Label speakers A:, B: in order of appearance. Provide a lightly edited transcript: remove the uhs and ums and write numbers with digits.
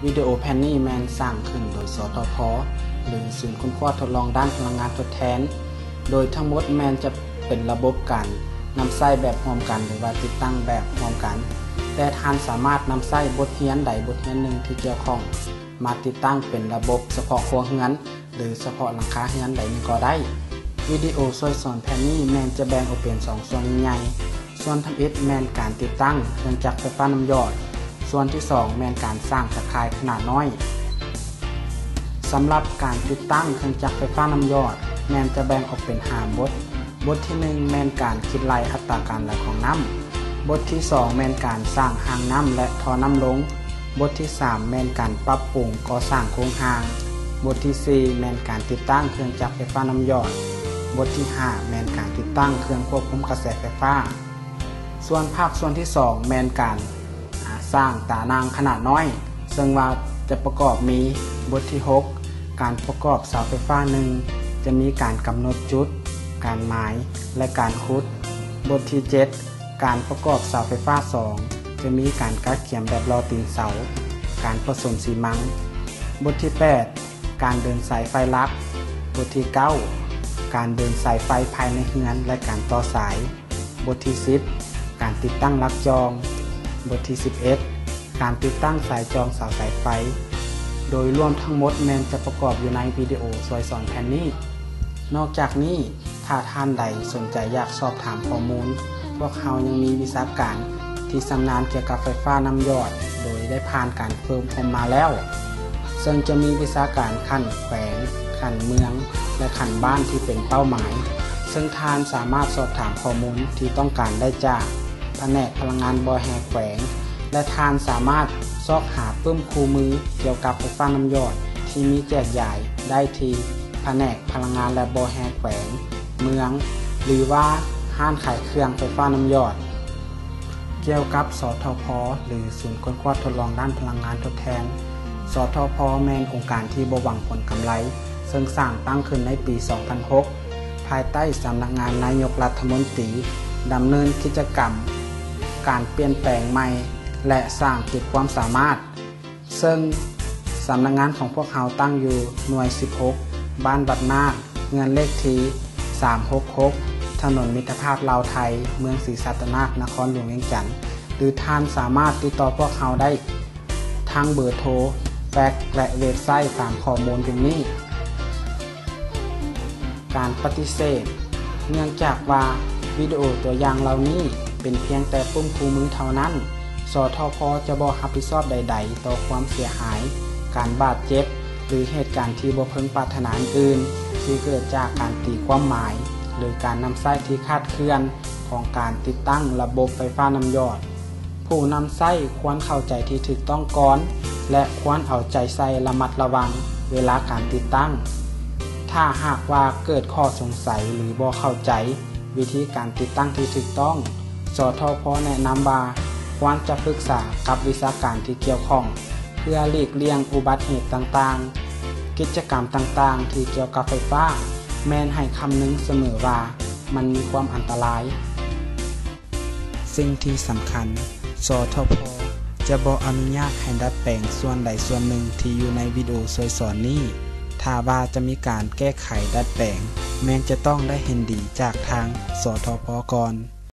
A: วิดีโอแพนนี่แมนสร้างขึ้นโดยสทพ.หรือศูนย์ค้นคว้าทดลองด้านพลังงานทดแทนโดยทั้งหมดแมนจะเป็นระบบการนำใช้แบบพร้อมกันหรือว่าติดตั้งแบบพร้อมกันแต่ท่านสามารถนำใช้บทเรียนใดบทเรียนหนึ่งที่เกี่ยวข้องมาติดตั้งเป็นระบบเฉพาะครัวเรือนหรือเฉพาะหลังคาเรือนใดนึงก็ได้วิดีโอช่วยสอนแพนนี่แมนจะแบ่งออกเป็น2ส่วนใหญ่ส่วนทำอิฐแมนการติดตั้งเครื่องจักรไฟฟ้าน้ำหยอดส่วนที่2แมนการสร้างตะข่ายขนาดน้อยสำหรับการติดตั้งเครื่องจักรไฟฟ้าน้ำหยอดแมนจะแบ่งออกเป็น5บทที่1แมนการคิดไล่อัตราการไหลของน้ำบทที่2แมนการสร้างหางน้ำและท่อน้ำลงบทที่3แมนการปรับปรุงก่อสร้างโครงหางบทที่4แมนการติดตั้งเครื่องจักรไฟฟ้าน้ำหยอดบทที่5แมนการติดตั้งเครื่องควบคุมกระแสไฟฟ้าส่วนภาคส่วนที่2แมนการสร้างตานางขนาดน้อยซึ่งว่าจะประกอบมีบทที่6การประกอบเสาไฟฟ้า1จะมีการกำหนดจุดการหมายและการขุดบทที่7การประกอบเสาไฟฟ้า2จะมีการกัดเขียมแบบรอตีนเสาการผสมซีมังบทที่8การเดินสายไฟลัดบทที่9การเดินสายไฟภายในเรือนและการต่อสายบทที่10การติดตั้งลักจองบทที่11การติดตั้งสายจองเสาสายไฟโดยรวมทั้งหมดแมนจะประกอบอยู่ในวิดีโอช่วยสอนแพนนี่นอกจากนี้ถ้าท่านใดสนใจอยากสอบถามข้อมูลพวกเรายังมีวิชาการที่ชำนาญเกี่ยวกับไฟฟ้าน้ำหยอดโดยได้ผ่านการฝึกฝนมาแล้วซึ่งจะมีวิชาการขั้นแขวงขั้นเมืองและขั้นบ้านที่เป็นเป้าหมายซึ่งท่านสามารถสอบถามข้อมูลที่ต้องการได้จากแผนกพลังงานบ่อแห่แขวงและท่านสามารถซอกหาปึ้มคู่มือเกี่ยวกับไฟฟ้าน้ำหยอดที่มีแจกจ่ายได้ที่แผนกพลังงานและบ่อแห่แขวงเมืองหรือว่าห้างขายเครื่องไฟฟ้าน้ำหยอดเกี่ยวกับสทพ.หรือศูนย์ค้นคว้าทดลองด้านพลังงานทดแทนสทพ.แมนองค์การที่บ่หวังผลกำไรซึ่งสร้างตั้งขึ้นในปี 2006 ภายใต้สำนักงานนายกรัฐมนตรีดำเนินกิจกรรมการเปลี่ยนแปลงใหม่และสร้างขีดความสามารถซึ่งสำนักงานของพวกเราตั้งอยู่หน่วย 16 บ้านบัดนาคเงินเลขที่ 366 ถนนมิตรภาพลาวไทยเมืองศรีสัตนาคนครหลวงเวียงจันทน์หรือท่านสามารถติดต่อพวกเราได้ทางเบอร์โทรแฟกซ์และเว็บไซต์ตามข้อมูลดังนี้การปฏิเสธเนื่องจากว่าวิดีโอตัวอย่างเหล่านี้เป็นเพียงแต่ปุ่มคู่มือเท่านั้นสทพ.จะบ่รับผิดชอบใดๆต่อความเสียหายการบาดเจ็บหรือเหตุการณ์ที่บ่พึงปรารถนาอื่นที่เกิดจากการตีความหมายหรือการนำใช้ที่คลาดเคลื่อนของการติดตั้งระบบไฟฟ้าน้ำหยอดผู้นำใช้ควรเข้าใจที่ถูกต้องก่อนและควรเอาใจใส่ระมัดระวังเวลาการติดตั้งถ้าหากว่าเกิดข้อสงสัยหรือบ่เข้าใจวิธีการติดตั้งที่ถูกต้องสทพ.แนะนำว่าควรจะปรึกษากับวิชาการที่เกี่ยวข้องเพื่อหลีกเลี่ยงอุบัติเหตุต่างๆกิจกรรมต่างๆที่เกี่ยวกับไฟฟ้าแม้นให้คำนึงเสมอว่ามันมีความอันตรายสิ่งที่สำคัญสทพ.จะบ่อนุญาตให้ดัดแปลงส่วนใดส่วนหนึ่งที่อยู่ในวิดีโอช่วยสอนนี้ถ้าว่าจะมีการแก้ไขดัดแปลงแม้นจะต้องได้เห็นดีจากทางสทพ.ก่อน